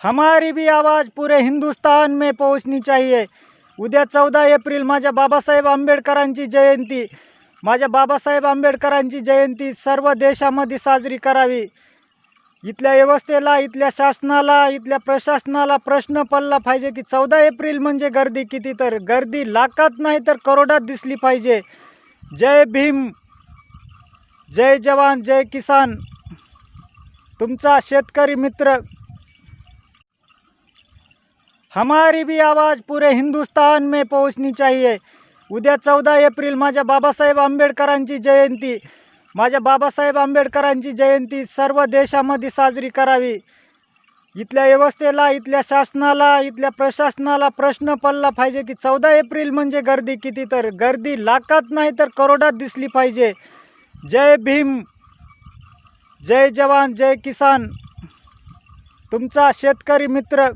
हमारी भी आवाज़ पूरे हिंदुस्तान में पोहोचनी चाहिए। उद्या 14 एप्रिल माझ्या बाबासाहेब आंबेडकरांची जयंती. माझ्या बाबासाहेब आंबेडकरांची जयंती सर्व देशामध्ये साजरी करावी. इथल्या व्यवस्थेला, इथल्या शासनाला, इथल्या प्रशासनाला प्रश्न पडला पाहिजे की 14 एप्रिल म्हणजे गर्दी किती, तर गर्दी लाखात नाही तर करोडात दिसली पाहिजे. जय भीम, जय जवान, जय किसान. तुमचा शेतकरी मित्र. हमारी भी आवाज़ पूरे हिंदुस्तान में पोहोचनी चाहिए. उद्या 14 एप्रिल माझ्या बाबासाहेब आंबेडकरांची जयंती. माझ्या बाबासाहेब आंबेडकरांची जयंती सर्व देशामध्ये साजरी करावी. इथल्या व्यवस्थेला, इथल्या शासनाला, इथल्या प्रशासनाला प्रश्न पडला पाहिजे की 14 एप्रिल म्हणजे गर्दी किती, तर गर्दी लाखात नाही तर करोडात दिसली पाहिजे. जय भीम, जय जवान, जय किसान. तुमचा शेतकरी मित्र.